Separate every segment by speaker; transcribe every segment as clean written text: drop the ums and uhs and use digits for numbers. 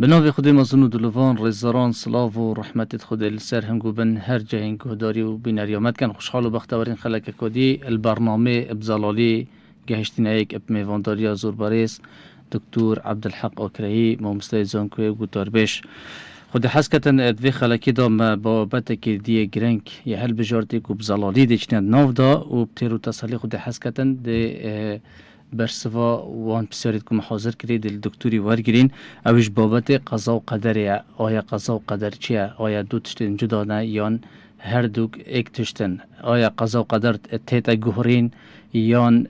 Speaker 1: به نام خدای مزنود لوان ریزاران سلاو و رحمت خدای لسر هنگو بن هر جه هنگو داری و بینریامت کن خوشحال و بختورین خلق کدی البرنامه ابزلالی گهشتین ایک اب میوانداری زور باریس دکتور عبدالحق اکرهی ممسلی زانکوی گوتار بیش خود حس کتن ادوی خلقی دا ما بابت که دیه گرنگ یه هل بجارتی که بزلالی دیچنید ناو دا و بتیرو تصالی خود حس کتن دی برسوا وان بسیارید که محاضر کرید دل دکتوری وارگرین اوش بابت قضا و قدره آیا قضا و قدر چیه آیا دو تشتن جدانه یان هر دوک ایک تشتن آیا قضا و قدر تیتا گوهرین یان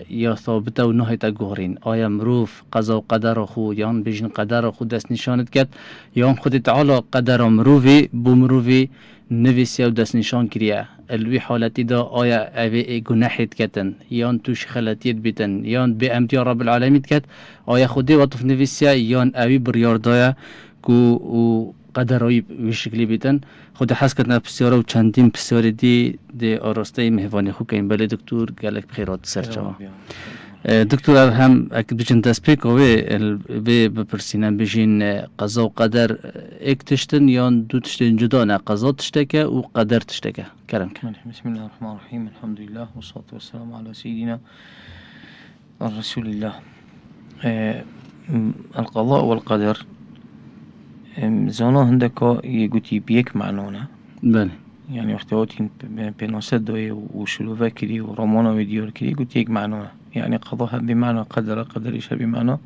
Speaker 1: یا ثابته و نهیتا گوهرین آیا مروف قضا و قدر خو یان بجن قدر خو دست نشانت کرد یان خود تعالی قدر مروفی بو مروفی نویسی و دست نشان کریه الوی حالتی دا آیا اوی گناحیت کتن یان توش خلطیت بیتن یان به امتی رب العالمین کت آیا خودی وطف نویسی یان اوی بریاردایا کو قدرایی به شکلی بیتن خود حس کتن بسیاره و چندین بسیاره دی آراسته مهوانی خو که این بله دکتور گلک بخیرات سرچوا دکتر هم اکد بجن دست پیک به بپرسینم بجین قضا و قدر ایک تشتن یان دو تشتن جدا نه قضا تشتکه و قدر تشتکه کرم کن.
Speaker 2: بسم الله الرحمن الرحیم الحمد لله والصلاة والسلام على سيدنا رسول الله. القضاء والقدر زانا هندكا يقولي بيك معنونه
Speaker 1: بله
Speaker 2: يعني وقتواتين بناسد وشلوفا كري ورومانا وديور كري قلت يك معنونه يعني قضاء بمعنى قدر إيش بمعنى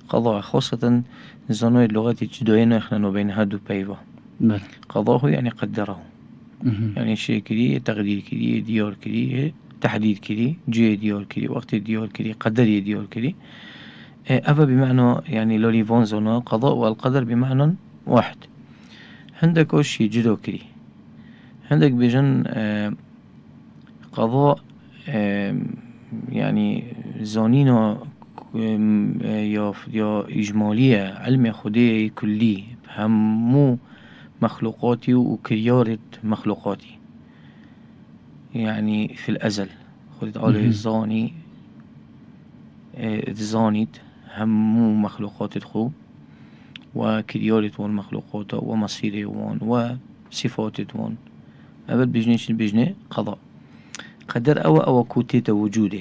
Speaker 2: قضاء خاصة زانو اللغات الجدوين احنا بين هادو بيوا
Speaker 1: بله
Speaker 2: قضاءه يعني قدره يعني شيء كري تقدير كري ديور كري تحديد كري جي ديور كري وقت ديور كري قدر ديور كري أفا بمعنى يعني لولي فون زانو قضاء والقدر بمعنى واحد. عندك وش جدو كري عندك بيجن قضاء يعني زانينا يا إجمالية علم خدي كلي همو مخلوقاتي وكريارة مخلوقاتي يعني في الأزل خدت على الزاني الزانيت همو مخلوقات الخو وكريارة وان مخلوقات ومصيري وان وصفات وان أبد بيجنيش بيجني قضاء قدر أو كوتيتا وجوده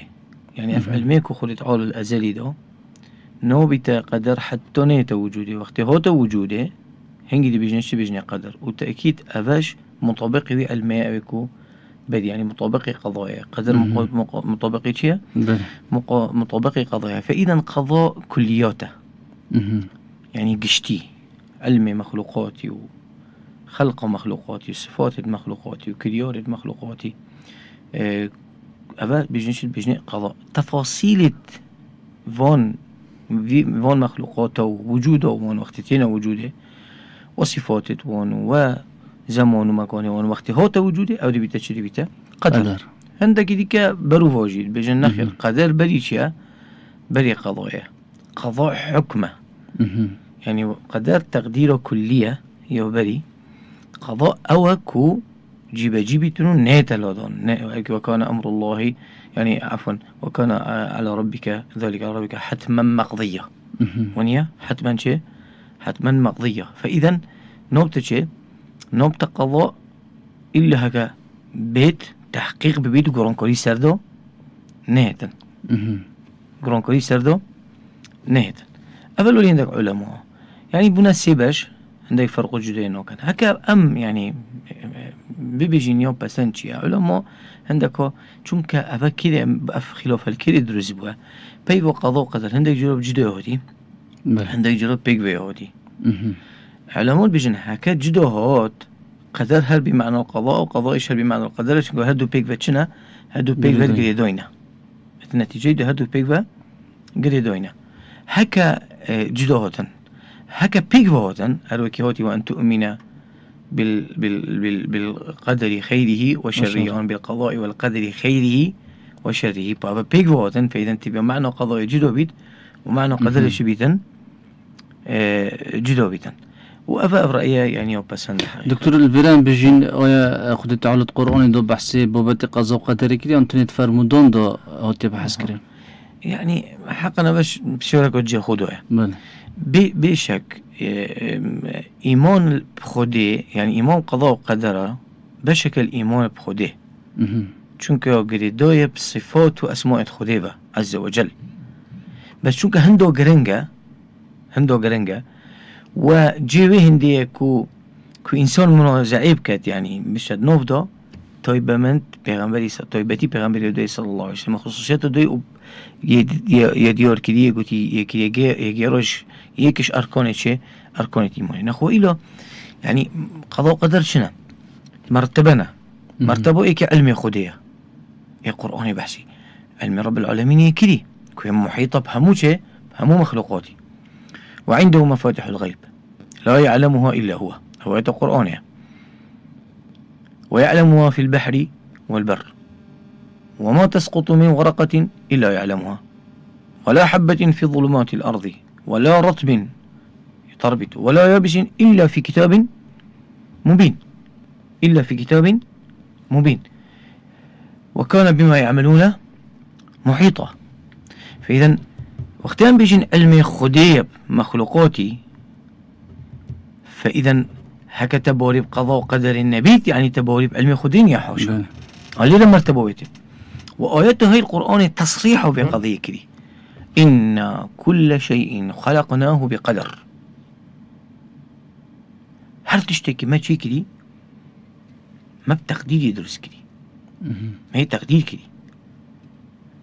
Speaker 2: يعني أفعل ميكو خلت عال الأزلي ده نوبتا قدر حتى نيتا وجوده وقت هوتا وجوده هنجي دي بيجنيش بيجني قدر وتأكيد أفاش مطابقي وي الماء بيكو بدي يعني مطابقي قضايا قدر مطابقي شيء مطابقي قضايا فإذا قضاء كلياته يعني قشتي علمي مخلوقاتي خلق مخلوقاتي صفات مخلوقاتي وكريار مخلوقاتي أبا بيجني قضاء تفاصيل فون مخلوقاته ووجوده وون وقتتين وجوده وصفات وون وزمان ومكان وون وقت هوت وجوده أو دي بيتا شري بيتا قدر عندك ديك برو واجد بيجن نخير قدر بري شيء بري قضاء حكمه يعني قدر تقديره كلية يوبري قضاء أوكو جيبي تنو نيتا لودون وكان أمر الله يعني عفوا وكان على ربك ذلك على ربك حتما مقضية ونيا حتما شيء حتما مقضية فإذا نوبت شيء نوبت قضاء إلا هكا بيت تحقيق ببيت قرانكوري سردو نهتا قرانكوري سردو نهتا أولو عندك علماء يعني بناسبش عندك فرق جدين وكان هكا أم يعني ببيجين يوم بسنتي علماء عندك چونك أفا كده بأف خلاف الكده دروز بوا بيو قضاء قدر عندك جرب جدا هودي عندك جرب بيك بي هودي علماء بيجين هكا جدا هود قدر هل بمعنى القضاء وقضاء إيش هل بمعنى القدر شنو هدو بيك بتشنا هدو بيك بت قريدوينا النتيجة ده هدو بيك بت قريدوينا هكا جدا هوتن هكا بيك هوتن أروكي هوتي وأن تؤمن بالقدر خيره وشره بالقضاء والقدر خيره وشره بابا بيك هوتن فإذا تبقى معنى قضاء جدا بيت ومعنى قدر شبيتن جدا بيتن وأفا رأيي يعني وبسند
Speaker 1: دكتور الفيران بجين ويا خد تعالى القرآن دو بحثي بابت قضاء قدر كده أنتني تفرمودون دو هوتي بحث كريم
Speaker 2: يعني حقنا باش بشورك وجه خدوه بشك إيمان بخده يعني إيمان قضاء وقدره بشكل إيمان بخده چونك قريدوية بصفات وأسماء خده عز وجل بس چونك هندو قرنگه وجيوه هندية كو إنسان منازعه بكت يعني بشد نوفدا طيبمند طيبتي پیغمبری دوی صلی الله علیه وسلم خصوصیت دوی یادیار کردیه گوتی یکی روش یکیش ارکان چه ارکان ایمانی نخو ایلا يعني قضاء وقدر شنو مرتبنا مرتبه ایک علم خودیه ای قرآن بحثي علم رب العالمين يكري كوي محيطة بهمو چه بهمو مخلوقاتي وعنده مفاتيح الغيب لا يعلمها إلا هو آيات القرآن ويعلمها في البحر والبر وما تسقط من ورقة إلا يعلمها ولا حبة في ظلمات الأرض ولا رطب يتربت ولا يابس إلا في كتاب مبين وكان بما يعملون محيطا. فإذا وقتان بيجن علمي خديب مخلوقاتي فإذا هكا تبوري بقضاء وقدر النبيت يعني تبوري بعلمي خدين يا حوشا اللي لما ارتبويته وآياته هاي القرآن تصريحه في قضية كذي إن كل شيء خلقناه بقدر. هل تشتكي ما شيء كذي ما بتقدير يدرس كذي ما هي تقدير كذي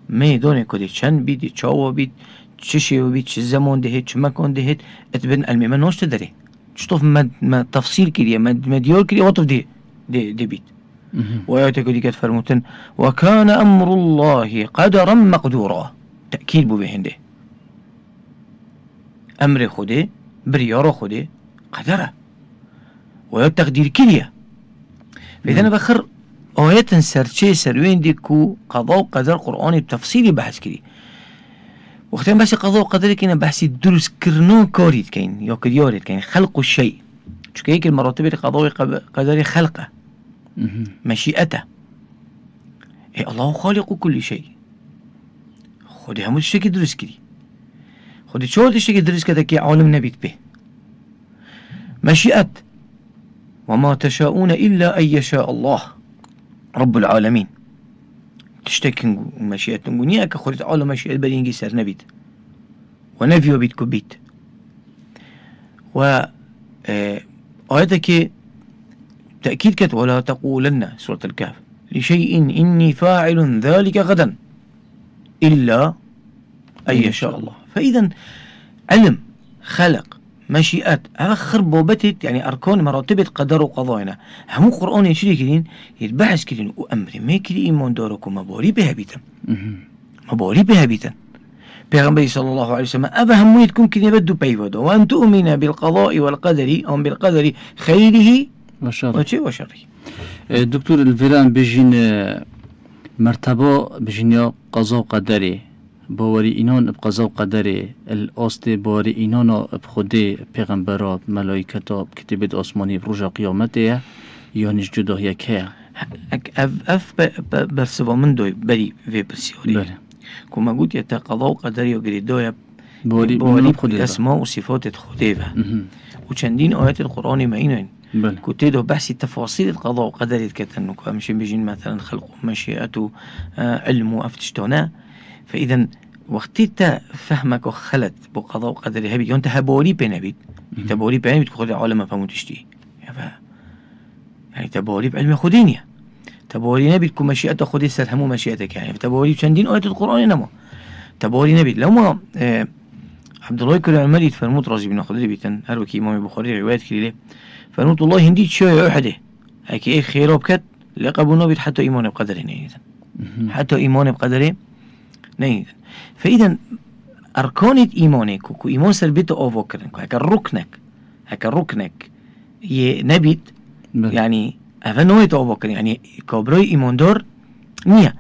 Speaker 2: ما يدوني كذي شن بيد تشاو بيد تشي بيد چه زمان دهت چه مكان دهت اتبن علمي ما نوش تدري شطوف ما تفصيل كذي ما ديار كذي وطف دي بيت وآياتك دي كانت فرموتن وكان أمر الله قدرا مقدورا تأكيد بو بهنده أمر خوده بريارة خوده قدره ويا تقدير كليا. فإذا أنا بخر آيات سرچه سروين دي كو قضاء وقدر قرآني بتفصيلي بحث كري وقتين بس قضاء وقدر كينا بحثي دروس كرنو كاريد كين يا كرياريد كين خلق الشيء شو كيك المراتب قضاء قدر خلقه مشيئته إيه الله خالق كل شيء خودي همو تشتكي درس كدي خودي شو تشتكي درس كده كي عالم نبيت به مشيئة وما تشاءون إلا أن يشاء الله رب العالمين تشتكي مشيئة نقول كخودي عالم مشيئة بدينجي سر نبيت ونفيو بيت كبيت و آياتك تأكيد كت ولا تقولن سورة الكهف لشيء إني فاعل ذلك غدا إلا أن يشاء الله. فإذا علم خلق مشيئات هذا خربوبتت يعني أركان مراتب قدر وقضائنا همو قرآن يشري كدين يتبحث كدين وأمر ما كدي إيمان داركم مباري بها بيتا پیغمبر صلى الله عليه وسلم أبا هموني تكون كدين بدو بيفادو وأن تؤمن بالقضاء والقدر أو بالقدر خيره وشره.
Speaker 1: دكتور الفيران بجين مرتبة بجين قضاء قدري باوري إينان بقضاء قدري الأصل باوري إينان بخده پیغمبرات ملائكة كتابة آسماني بروجة قيامته يانش جدا يكيه
Speaker 2: اف برسوا من دوي بري في برسيوري كما قلت يتا قضاء قدري وقريدويا باوري أسماء وصفات خده وچندين آيات القرآن معينين كنت ده بحث تفاصيل القضاء وقدر كتن مش بيجين مثلا خلق مشيئته علمه أفتشتونا. فإذا وقتيتا فهمك وخلت بقضاء وقدر هبي انت هبوري بنبيت تبوري بنبيت خد عالم فموتشتي يعني تبوري بعلم خدينيا تبوري نبيت كو مشيئته خدي سلهمو مشيئتك يعني تبوري شندين آيات القرآن نمو تبوري نبيت لو ما عبد الله كل عمالي فرموت رازي بن خدري بيتن هروكي إمام البخاري روايات كليله فرموت الله هنديت شوية أحده هيك إيه خيره بكت لقبوا نبيت حتى إيمان بقدره نيدا حتى إيمان بقدره نيدا. فإذا أركان إيمانك وكو إيمان سلبيته أو فكرنك هكا ركنك نبيت يعني أفنويت أو فكر يعني كبري إيمان دار نية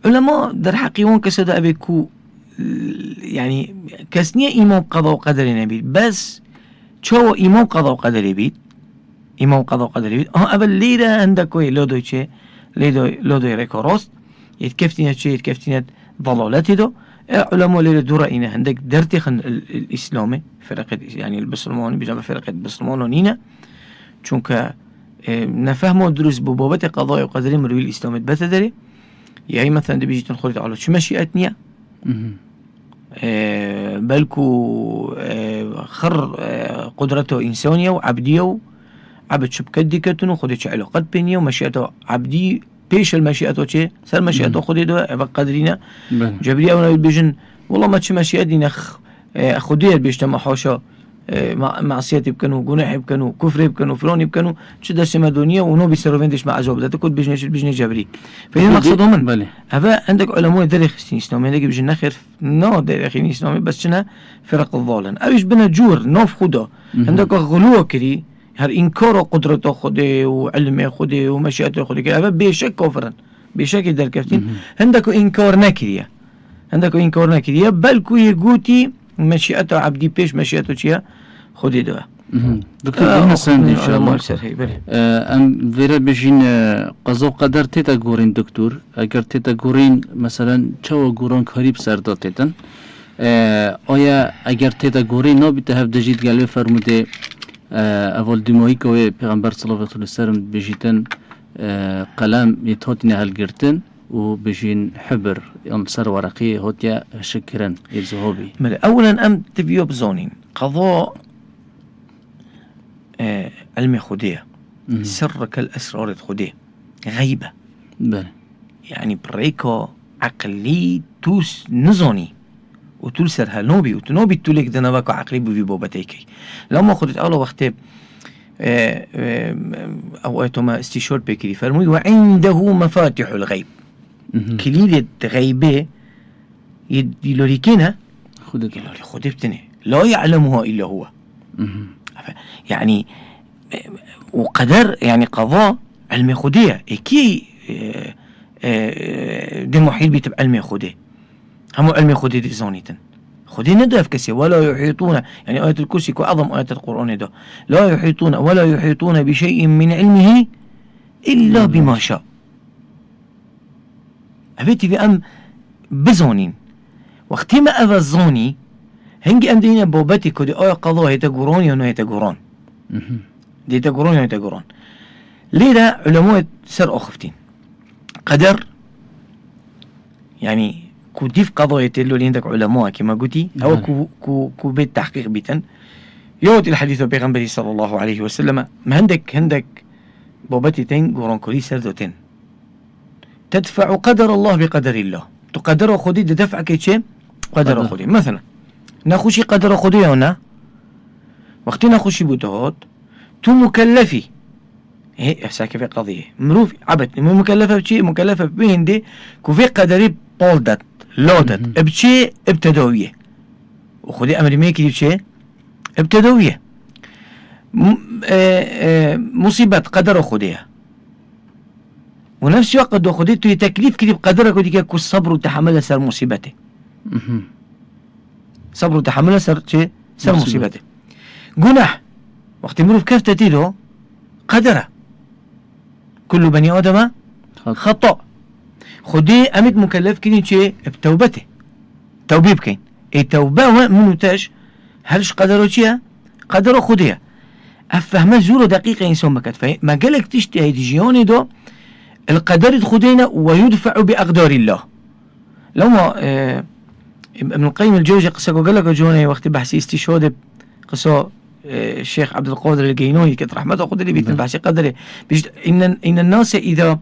Speaker 2: علماء در حقيقون كسدا أبيكو يعني كسنية إيمان قضاء وقدر نبيت بس شو إيمان قضاء وقدر بيت إيمان قضاء وقدر بيت أبل ليدا عندكوي لودو چه لودو ريكوروست يتكفتينت چه يتكفتينت ضلالتي دو علماء ليلة دورائنا عندك درتخن الإسلامي فرقة يعني البسلماني بجمع فرقة البسلمانينا چونك نفهموا دروس ببابة قضاء وقدر مروي الإسلام بتدري يعني مثلا دي بيجي تنخرج على شو مشيئتني بلكو خر قدرته إنسانية وعبدية عبد شو بكدي كتنو خدش علاقات بيني ومشيئته عبدي بيش المشيئته چه سر مشيئته خدي دو قدرينا جبري أو بيجن والله ما تش مشيئتنا خدير بيجتمع حاشا معصيتي بكنو جناح بكنو كفر بكنو فلان بكنو شو سما دنيا ونو بيسرفندش مع عذاب ده تكون بيجني جبري فهي المقصود من هذا عندك علماء درخ اسلامي عندك بيجن خير نو درخ اسلامي بس شنا فرق الظالم اويش بنا جور نوف خدا عندك غلو كري هر انكار قدرته خده وعلمه خده ومشيئته خده كده هذا بشك كفرا بشك دركفتين عندك انكار نكريه بل كو يقوتي مشيئته عبدي بيش مشيئته چيا خودي دوا
Speaker 1: دكتور بنا سند ان شاء الله ام فيرا بجين قضا قدر تيتا غورين دكتور اگر تيتا غورين مثلا چو غوران قریب سردا تيتن آیا اگر تيتا غورين نو بتهف دجيت گلو فرموده اول دموي كو پیغمبر صلی الله علیه و سلم بجیتن قلم يتوتني هالگرتن و بجين حبر ينصر ورقي هوتيا شكرا يزهوبي
Speaker 2: اولا ام تبيو بزونين قضاء علم خديه سرك الاسرار خديه غيبه
Speaker 1: بله
Speaker 2: يعني بريكو عقلي توس نزوني وتلسر هالنوبي وتنوبي تولك دنواكو عقلي بوفي بوبتيكي لما خدت اول وقت اوقات ما استشور بكري فرمي وعنده مفاتيح الغيب كليدة غيبة يدلوريكينها خدبتني لا يعلمها إلا هو يعني وقدر يعني قضاء علم خدية كي دي محيط بيتب علم خدية هم علم خدية دي زونيتن خدية ندف كسي ولا يحيطون يعني آية الكرسي كأعظم آية القرآن ده لا يحيطون ولا يحيطون بشيء من علمه إلا بما شاء أبيتي في أم بزونين وقتی ما أبا الزوني هنجي أم دينا بوبتي كودي آية قضاء هيتا قرآن يا هيتا قرآن ديتا قرآن يا هيتا قرآن ليه علماء سر أخفتين قدر يعني كو ديف قضاء يتلو اللي عندك علماء كما قلتي أو كو بيت تحقيق بيتن يوت الحديث بيغنبري صلى الله عليه وسلم ما هندك بوبتي تين قرآن كولي سردوتين تدفع قدر الله بقدر الله تقدر خدي دفع كيتشي قدر خدي مثلا ناخوشي قدر خدي هنا وقت ناخوشي بوتهات تو مكلفي هي احساك في قضيه مروف عبد مو مكلفه بشيء مكلفه بين دي كوفي قدري بولدت لودت بشيء ابتدويه وخدي امر ميكي بشيء ابتدويه مصيبه قدر خديها ونفس الوقت دو خديته تكليف كده بقدرك ودي كو الصبر وتحمل سر مصيبته صبر وتحمل سر مصيبته جناح وقت مروف كيف تتيله قدره كل بني آدم خطأ خدي أمد مكلف كده شيء بتوبته توبة بكين التوبة منو تاش هلش قدره شيء قدره خديه أفهم زورة دقيقة إنسان مكت ما قالك تشتي هيدجيوني دو القدر خدينا ويدفع بأقدار الله لما ابن القيم الجوزي قصة قال لك جوني وقت بحثي استشهاد قصة الشيخ عبد القادر الجينوني كانت رحمته قدري بيت بحثي قدري إن الناس إذا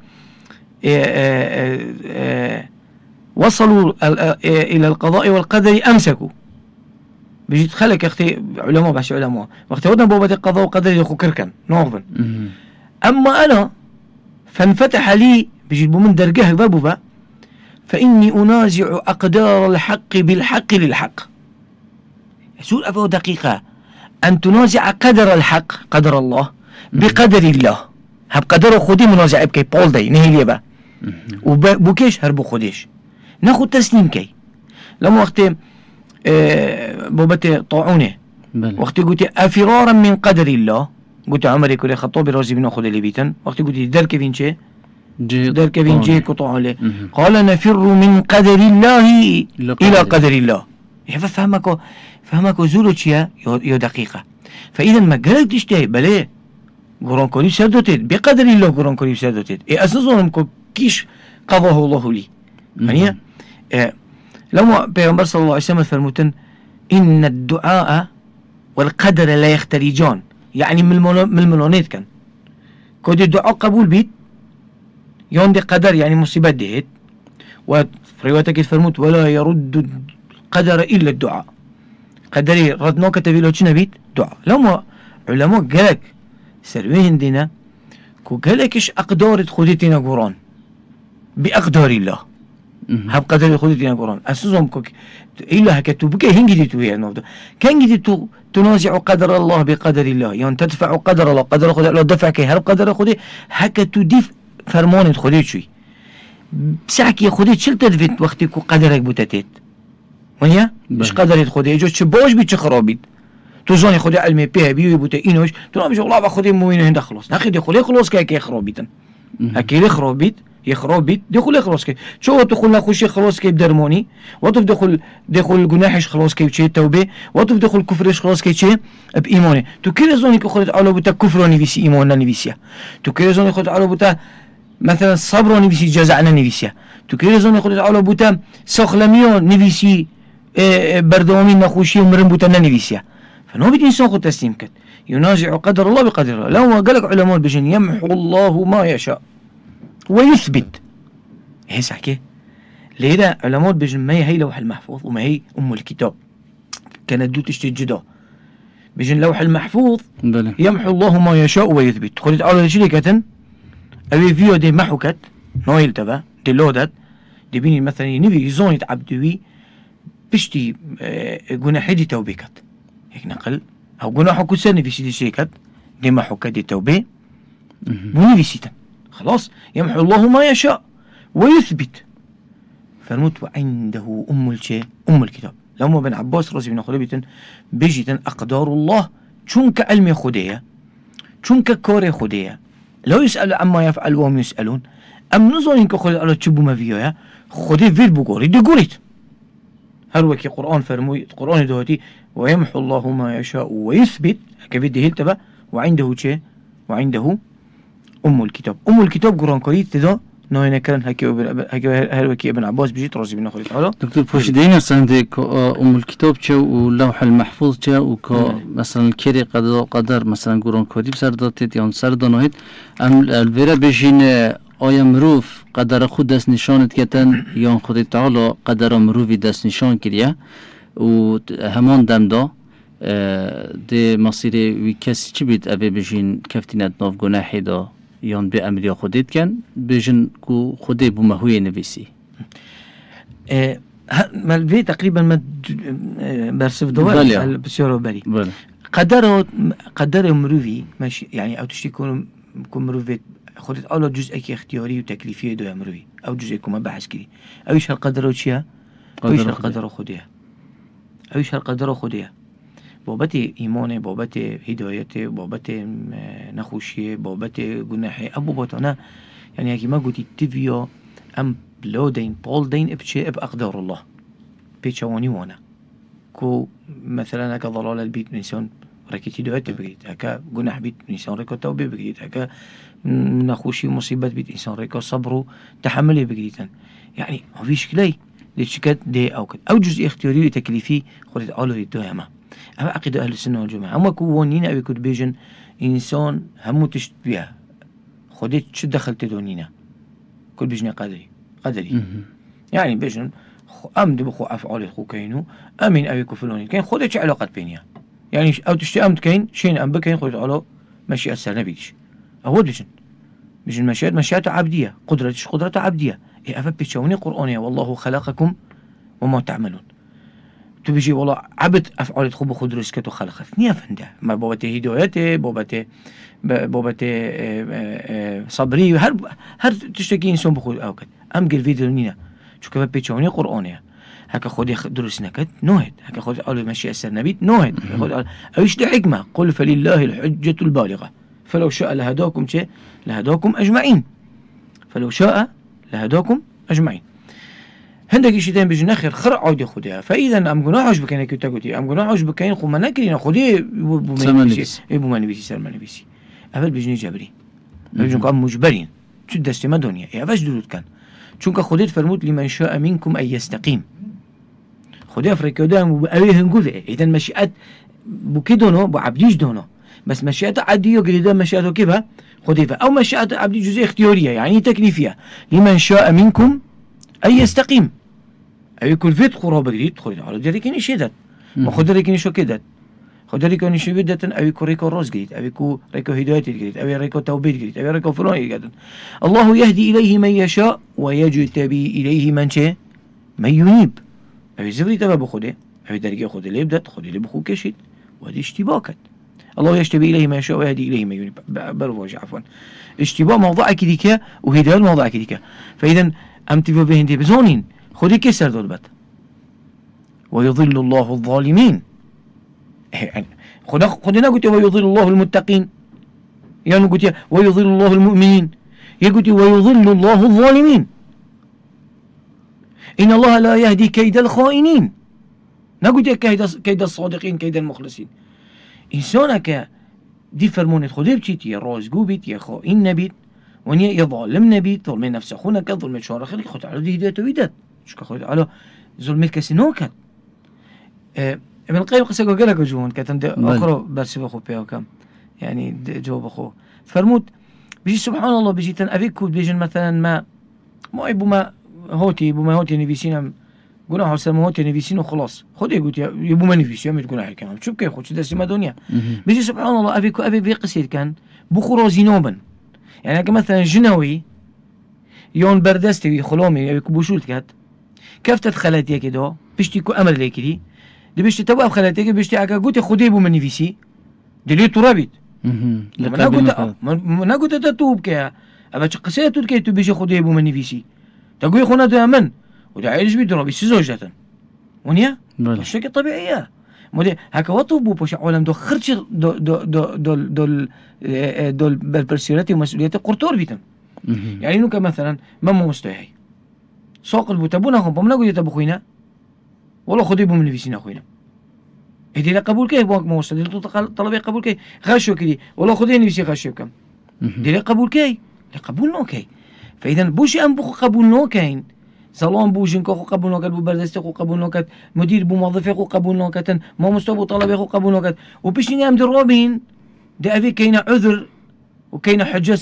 Speaker 2: وصلوا إلى القضاء والقدر أمسكوا بيجي تخلك أختي علماء بحثي علماء وقت ودنا بوبة القضاء والقدر يخو كركن نوفن أما أنا فانفتح لي بيجيبوا من درجه بابوبا فإني أنازع أقدار الحق بالحق للحق سؤال أبو دقيقة أن تنازع قدر الحق قدر الله بقدر الله هب قدره خدي منازع بكي بول داي نهي ليبا وبوكيش هربو خديش ناخد تسليم كي لما وقت بوبتي طاعوني وقت قلت أفرارا من قدر الله قلت عمر يقول خطوبي رازي بن أخذ اللي بيتن وقت قلت درك فين شيء در كبين جي قطع له قال نفر من قدر الله إلى قدر الله. يعني فهمك زولو چيا يو دقيقة. فإذا ما قلت تشتهي بله قرآن كريم سردوتت بقدر الله قرآن كريم سردوتت أساسا كيش قضاه الله لي يعني لما پیغمبر صلى الله عليه وسلم فرموتن إن الدعاء والقدر لا يختلجان، يعني من الملونات كان كود الدعاء قبول بيت يون دي قدر يعني مصيبات ديت، وفي روايتك فرموت ولا يرد القدر إلا الدعاء. قدري ردنا كتبي له شنو بيت دعاء. لما علماء قالك سروين دينا كو قالكش أقدار تخدتنا قرآن بأقدار الله هب قدر خدتنا قرآن أساسهم كو إلا هكتو بكي هنجدي تو هي نوفدا كان جدي تو تنازع قدر الله بقدر الله يعني تدفع قدر الله قدر خد الله دفع كي هل قدر خدي هكتو ديف فرمان خدي شوي بساكي خدي شلت دفت وقتي كو قدرك بوتاتيت ويا مش قدر خدي جو باش بيتش خرابيت تو زاني خدي علمي بيه بيو بوتا إينوش تو مش والله باخدي موين هند خلاص ناخذ خلي خلاص كي خرابيتن هكي خرابيت يخرابيت دخل خلاص كي شو تدخل نخش خلاص كي بدرموني وطف دخل جناحش خلاص كي بشي توبه وطف دخل كفرش خلاص كي شي بإيمانه تو كل زاني خدت على بوتا كفر نفسي إيمان نفسيه تو كل زاني خدت على بوتا مثلا صبر نفسي جزع نفسيه تو كل زاني خدت على بوتا سخلميون نفسي بردوامين نخوشي ومرن بوتا نفسيه فنوبة إنسان خد تسليم كت ينازع قدر الله بقدر الله. لو قالك علماء بجن يمحو الله ما يشاء ويثبت هيس حكي ليه علماء بجن ما هي لوح المحفوظ وما هي الكتاب كانت دو تشتجده بجن لوح المحفوظ
Speaker 1: بله.
Speaker 2: يمحو الله ما يشاء ويثبت خلت على شركة أبي فيو دي محوكت نويل تبا دي لودت دي بيني مثلا نبي زون يتعبدوي بشتي جناحي توبيكت هيك نقل أو جناحه كسرني في سيدي شركت دي محوكت دي توبة بني في سيتن خلاص يمحو الله ما يشاء ويثبت فالموت عنده أم الكتاب. لما بن عباس رضي الله عنه بيجيتن أقدار الله شنك علم خديه شنك كور خديه لو يسأل عما يفعل وهم يسألون أم نظر إنك خد على تشبو ما فيها خدي فيل بقولي دي قولت هل وكي قرآن فرموي قرآن دوتي ويمحو الله ما يشاء ويثبت كيف دي هلتبا وعنده شيء وعنده أم الكتاب قرآن كريم تدا ناينا كرن هكي هل وكي ابن عباس بيجيت رضي الله عنه
Speaker 1: دكتور بوشدين سندك الكتاب شو واللوح المحفوظ شو وكا مثلا كيري قدر مثلا قرآن كريم سرداتت يعني سردانوهت ام الفيرا بيجين آیا مروف قدر خود دست نشانت کتن یا خود تعالی قدر مروفی دست نشان کریه و همان دم دا ده مصیر وی کسی چی بید اوه بجین کفتینت ناف گناحی دا یا به امریا خودت کن بجین کو خوده بومهوی نویسی
Speaker 2: مالوی تقریبا ما برسف دوال بسیارو بری قدر مروفی يعني او تشتي كون مروفي خدت أول جزء كي اختياري وتكليفي دو يمروي أو جزء كما بحث كذي أويش هالقدر وشيا أويش هالقدر خديها أويش هالقدر خديها بابتي إيمانه بابتي هدايته بابتي نخوشيه بابتي جناحي أبو بطنا يعني هكي ما قلت تفيا أم بلودين بالدين بشيء بأقدار الله بيتشواني وانا كو مثلا هكا ضلال البيت إنسان ركيت هدايته بقيت هكا جناح بيت إنسان ركو توبة بقيت هكا نخوشي مصيبات بيت إنسان ريكا صبره تحمله بقريتن يعني ما فيش كلي لتشكت دي أو كده أو جزء اختياري وتكليفي خلت قالوا الدوامة أما عقيدة أهل السنة والجماعة أما كوانين أبي كنت بيجن إنسان همو تشت بيها خدت شو دخلت دونينا كل بيجن قدري يعني بيجن أمد بخو أفعال خو كينو أمين أبي كفلوني كين خدت شو علاقة بينها يعني أو تشتي أمد كين شين أم بكين خدت على ماشي أسر نبيش أود بيجن مشيئة عبدية قدرة عبدية إيه أفا بيتشوني قرآنية والله خلقكم وما تعملون تبيجي والله عبد أفعال تخوب خد رزقته خلقتني أفنده ما بابتي هدايته بابتي صبري هر تشتكي إنسان بخود أوكد أم قل فيديونينا شو كفا بيتشوني قرآنية هكا خودي درس نكت نوهد هكا خودي قالوا مشيئة السر نبيت نوهد أيش دي حكمة قل فلله الحجة البالغة فلو شاء لهداكم أجمعين فلو شاء لهداكم أجمعين. هندك شيء بيجي نخر خر عودي خدها. فإذا أم جناحش بكين كي تقولي أم جناحش بكين خو ما نكرينا خديه بمنبسي بمنبسي سر منبسي. أول بيجني جبري. بيجون كم مجبرين. شو دست ما دنيا. يا فاش درود كان. شونك خديت فرموت لمن شاء منكم أن يستقيم. خديه فريق قدام أبيه نقوله. إذا مشيئة بكيدونه بعبديش دونه. بس مشيئة عادية قريدة مشيئة كيفها خديفة أو مشيئة عبدي جزء اختيارية يعني تكليفية. لمن شاء منكم أن يستقيم. أي كل فيت قرابة جديد خدي على ذلك إني شدت ما خد ذلك إني شو كدت خد ذلك إني شو بدت أبي كو ريكو روز جديد أبي كو ريكو هداية جديد أبي ريكو توبيت جديد أبي ريكو فلان جديد. الله يهدي إليه من يشاء ويجتبي إليه من شاء من ينيب. أبي زفري تبى بخده أبي ذلك خد اللي بدت خد اللي بخو كشيد وهذه اشتباكت. الله يجتبي إليه من يشاء ويهدي إليه من ينيب. برواج عفوا اشتباه موضوع كذيك وهداية موضوع كذيك. فإذا أم تبى بهند بزونين خدي كسر دول بات ويضل الله الظالمين. يعني خدنا قلت ويضل الله المتقين يعني قلت ويضل الله المؤمنين يقول ويضل الله الظالمين. إن الله لا يهدي كيد الخائنين نقول كيد الصادقين كيد المخلصين. إنسانك دي فرمونة خدي بتشيت يا راز قوبيت يا خائن نبيت ونيا يظالم نبيت ظلم نفسه خونك ظلم شارع خليك خد على دي هداية ويدات شو كخد على ظلم الكسنوكت. ابن القيم قصة قال لك جوون كتن أقرأ بس بخو بيا كم يعني جواب أخو فرموت بيجي سبحان الله بيجي تن أفيكو بيجي مثلا ما يبو ما هوتي نفيسين قلنا حسن ما هوتي نفيسين وخلاص خد يقول يبو ما نفيس يوم تقول هاي كلام شو بكي خد شو دسي ما دنيا بيجي سبحان الله أفي بيقصير كان بخو رازينوبن يعني كمثلا جنوي يون بردستي خلومي أبيكو بوشولت كات كيف تدخلت يا كده بيشتي كو أمر ليك دي بيشتي توقف خلاتك بيشتي عكا قلت خدي بو مني فيسي دليل ترابط ما قلت تتوب كيا أبى قصية تقول كي تبيشي خدي بو مني فيسي تقول خونا ده من وده عايش بيدرا بيسيزوجة ونيا الشيء طبيعية مودي هكا وطوبو بوش عالم دو خرج دول بالبرسيرتي ومسؤوليتي قرطور بيتم يعني نوكا مثلا ما مستوي سوق البوتابونا هم بمنا قلت تبخوينا والله خدي بو من فيسينا خوينا هدي لا قبول كيف بوك موصل طلبي قبول كيف غشوا كذي والله خدي نفسي غشوا كم دي لا قبول كيف لا قبول نو كيف. فاذا بوش ام بخو قبول نو كاين صالون بوجن كو قبول نو كات بو بردست كو قبول نو كات مدير بو موظف كو قبول نو كات ما مستوى طلبي كو قبول نو كات وبيش نعم دروبين ده افي كاينه عذر وكاينه حجه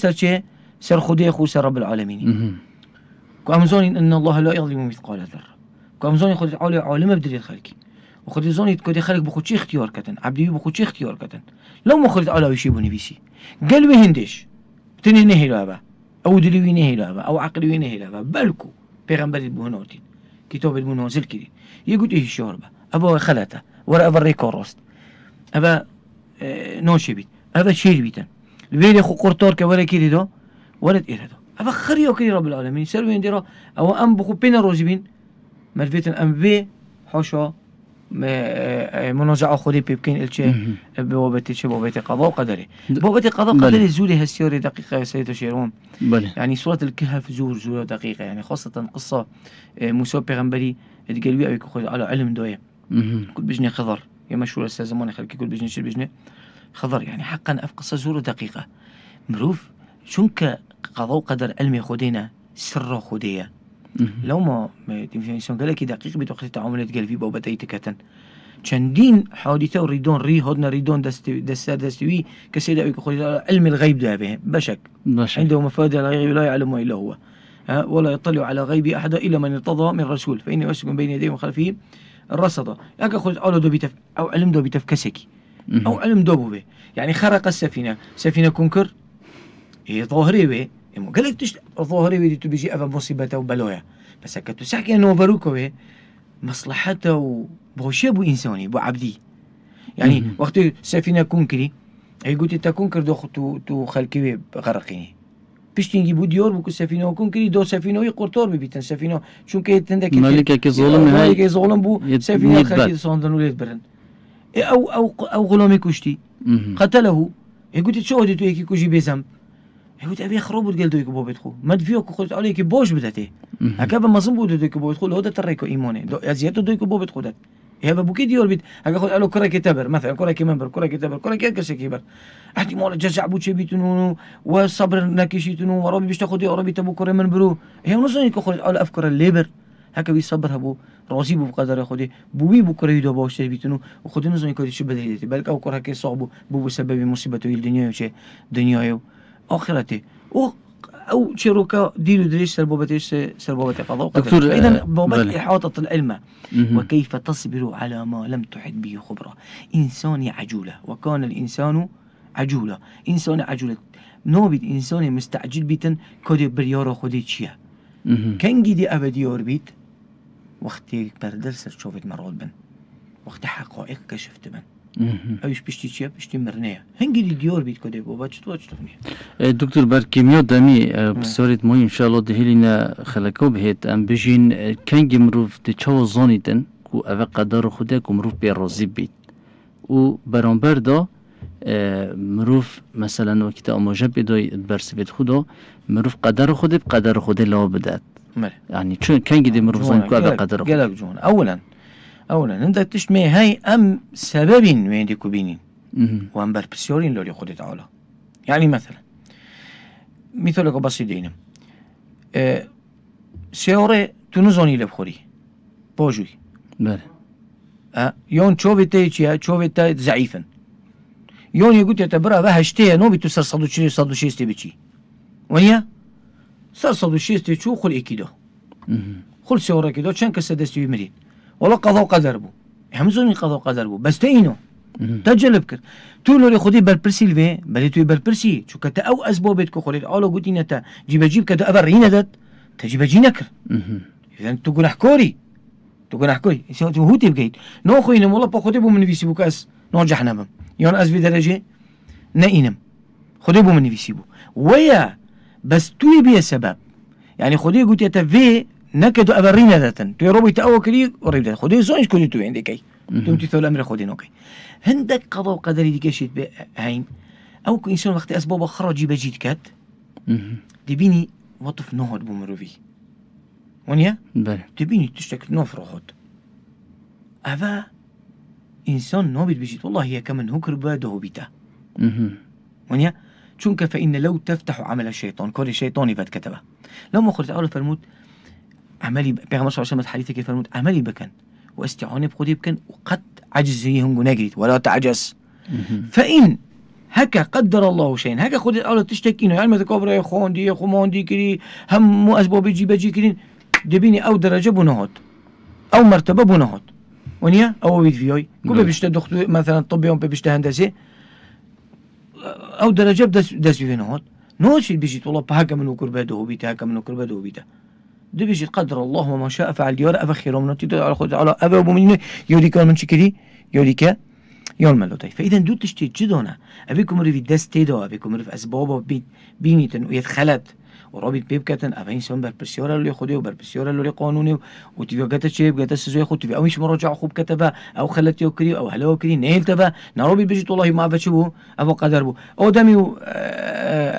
Speaker 2: سر خدي اخو سر رب العالمين كامزون ان الله لا يظلم مثقال ذره كامزون خدي عالم بدري خلقي وخدي زوني كودي خلق بخوتشي اختيار كتن عبدي بخوتشي اختيار كتن لو ما خدت على شيء بني بيسي قلبي هندش تني نهي لابا او دلوي نهي لابا او عقلي نهي لابا بالكو پیغمبر بهنوتين كتاب المنازل كده يقول ايه الشوربه ابا خلته ولا ابري كوروست ابا نوشي بيت ابا شيل بيتن الفيديو خو قرطور كولا كده دو ولد ايه دو ابا خريو كده رب العالمين سلوين ديرو او ام بخو بين روزبين مرفيتن ام بي حوشو منازعة خودي بيبكين الشيء بوابتي شيء بوابتي قضاء وقدري بوابتي قضاء وقدري زوري هالسيوري دقيقة يا سيد شيرون يعني سورة الكهف زور دقيقة يعني خاصة قصة موسى بيغمبري تقلبي أو يكون على علم دوية كل بجني خضر يا مشهور أستاذ زمان خلكي كل بجني شيل بجني خضر يعني حقا في قصة زور دقيقة مروف شنك قضاء وقدر علمي خودينا سر خودية لو ما تنفيسون قال لك دقيق بتوقت تعاملات قلبي بوابتي تكتن چندین حادثه و ریدون هدنا ریدون دستوی کسی دعوی که خودی علم الغیب ده به بشك عنده مفاد الغیب لا يعلم الا هو ولا يطلع على غيب احد الا من ارتضى من رسول فاني اسكن بين يديه وخلفه الرصد ياك خذ اول دو او علم دو بتفكسكي او علم دو به يعني خرق السفينه سفينه كونكر هي ظاهري به قال لك تش ظاهري به تبيجي افا مصيبه وبلايا بس كنت سحكي انه بروكو مصلحته بوشي بو انساني بو عبدي يعني وقت سفينه كونكري اي قلت انت كونكر دو تو خلكي غرقيني بيشتينجي بو ديور بو سفينه كونكري دو سفينه قرطور ببيتن سفينه شون كي تندك
Speaker 1: مالك كي ظلم
Speaker 2: مالك كي ظلم بو سفينه خلكي صندن وليد برن او غلامي كشتي قتله اي قلت شو ودي تو هيك كوجي بذنب يقول أبي خرب وتقول دويك بوبيت خو ما تفيوك خود عليك باش بدته هكذا ما صنبو دويك بوبيت خو لهذا تريكو إيمانه أزيات دويك بوبيت خودت هذا بوكي ديور بيت هكذا خود على كرة كتبر مثلا كرة كمنبر كرة كتبر كرة كيس كبر احتمال جزع بوشي بيتنو والصبر نكشيتنو وربي بيشتاخد وربي تبو كرة من برو هي نصني كخود على أفكار الليبر هكذا بيصبر هبو راضي بقدر خودي بوي بكرة يدو باش بيتنو وخود نصني كودي شو بديتي بل أو كرة كيس صعبو بو بسبب مصيبة الدنيا وشيء دنيايو آخرته أو شروكا ديرو دريش سربوبتيش سربوبتي قضاء وقدر إذا بوبت إحاطة العلم وكيف تصبر على ما لم تحد به خبرة إنسان عجولة وكان الإنسان عجولة إنسان عجولة نوبت إنسان مستعجل بيتن كودي بريارة خودي تشيا كان جدي أبديار بيت وقتي بردرس شوفت مرات بن وقت حقائق كشفت بن أيش بيشتي شيء بيشتي مرنية هنجي ديور بيت كده بابا شتوه
Speaker 1: دكتور بر كيمياء دامي بسورة موي إن شاء الله دهيلنا خلقو بهت أم بيجين كان جمروف تشاو زانيتن كو أفا قدر خدا كو مروف بيرازي بيت و برانبر دا مروف مثلا وقتا أماجه بداي برسفت خدا مروف قدر خدا بقدر خدا لا بدات يعني شو كان جدي مروف زاني كو أفا قدر خدا
Speaker 2: قلق جون أولا أنت تشمي هاي أم سبب وين دي كوبينين وأم بربسيورين لولي خدي تعالى يعني مثلا مثالك بسيط دينم سيوري تنزوني لبخوري باجوي
Speaker 1: بله
Speaker 2: يون شوفيتي چيا شوفيتي ضعيفا يون يقول يتبرا بهشتي نو بتو سر صدو شيستي بچي ونيا سر صدو شيستي شو خل اكيدو خل سيوري كيدو چن كسدستي يمرين والله قضاء قدر بو همزوني قضاء قدر بو بس تينو تجلب كر تولو لي خدي بالبرسي الفي بل توي بالبرسي شو كتا او اسبوبت كو خليت اولو قلت نتا جيب كتا ابرينا دت تجيب جينكر اذا تقول احكوري هو تبقيت نو خوينا والله باخذ بو من فيسبوك اس نرجع نبم يون اس في درجه نينم خذ بو من فيسبوك ويا بس توي بي سبب يعني خدي قلت يتا في نكدو ابرينا دتن توي روبي تاوكلي وريد خدي زوج كل توي عندك اي تمتثل الامر خدي نوكي هندك قضاء وقدر يديك شيء هين او كو انسان وقت اسباب خرج بجيت كات دبيني وطف نهض بمروفي ونيا دبيني تشتك نوف روحت افا انسان نوبت بجيت والله هي كمن هكر باده بيتا ونيا چونك فإن لو تفتح عمل الشيطان كل الشيطان يفت كتبه لو ما قلت أول فرموت عملي بيغمر صلى الله عليه وسلم حديثك فرموت عملي بكن واستعاني بخدي بكن وقد عجز زيهم ونجريت ولا تعجز فإن هكا قدر الله شيئا هكا خدي أول تشتكينه يعني مثل كبر يا خون دي يا خمان دي كري هم مو أسباب بيجي كرين دبيني أو درجة بنهض أو مرتبة بنهض ونيا أو فيديوي كل بيشته دكتور مثلا طبي يوم بيشته هندسة أو درجة بدس في نهض نوش بيجي والله بهاك منو كربته وبيته هاك منو كربته وبيته ده بيجي قدر الله وما شاء فعل ديار أبخير من تدل على خد على أبا أبو مني يوريك من شكري يوريك يوم ملوتي فإذا دو تشتي جدونا أبيكم رفي دستيدو أبيكم رفي أسبابه بينيتن ويتخلت ورابط بيبكتن أبين سون بربسيورا اللي خديه وبربسيورا اللي قانوني وتبي قتا شيء قتا سزوي خد تبي أويش مراجعة خوب كتبه أو خلت يوكري أو هلا يوكري نيل تبه نرابط بيجي والله ما بتشبه أبو قدر بو أو دمي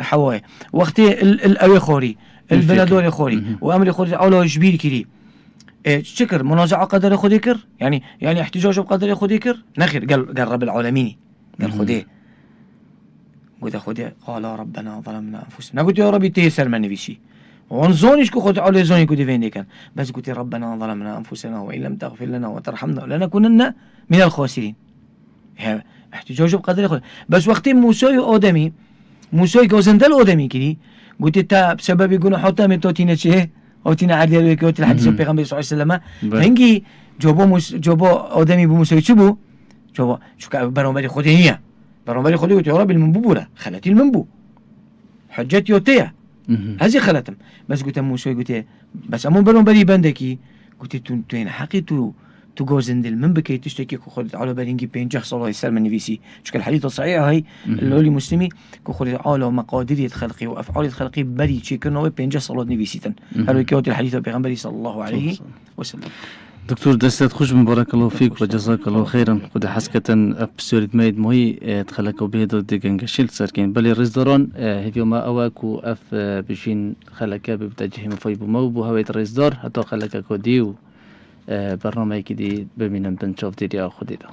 Speaker 2: حواي وقتي الأوي خوري البلدوري خوري وأمري خوري أولو جبير كري شكر منازعة قدر خدي كر يعني احتجاج بقدر خدي كر نخير قال رب العالمين قال خديه قلت خدي قال ربنا ظلمنا أنفسنا قلت يا ربي تيسر ما نبيشي ونزونيش كو خد على زوني كنت فين كان بس قلت ربنا ظلمنا أنفسنا وإن لم تغفر لنا وترحمنا لنكونن من الخاسرين احتجاج بقدر خدي بس وقت موسى وآدمي موسى كوزندل آدمي كذي قلت تا بسبب يقولوا حتى من توتينا شيء أو تينا عدي لويك أو الحديث البيغمبر صلى الله عليه وسلم هنجي جابوا آدمي بموسى شو جابوا شو برامبري خدي هي برامبري خدي قلت يا رب المنبوبورة خلتي المنبو حجتي يوتيا هذه خلتهم بس قلت موسى قلت بس أمون برامبري بندكي قلت تين حقي تو جوزندل من بكي تشتكي كو خدت على بالينجي بينجح صلى الله عليه وسلم النبيسي شكل الحديث الصحيح هاي اللي مسلمي كو خدت على مقادير خلقي وافعال خلقي بري شي كنو بينجح صلى الله عليه وسلم هذا كيوت الحديث البيغمبري صلى الله عليه وسلم
Speaker 1: دكتور دستت خوش من بارك الله فيك وجزاك الله خيرا. قد حسكة بسورة ميد مهي تخلك بهذا دقنق شيل سركين بل الرزداران هذي ما أواكو بشين خلك بتجه مفيب موبو هوايت الرزدار حتى خلك كوديو برنامج كدي بمن بنشوف دي أخذ ده.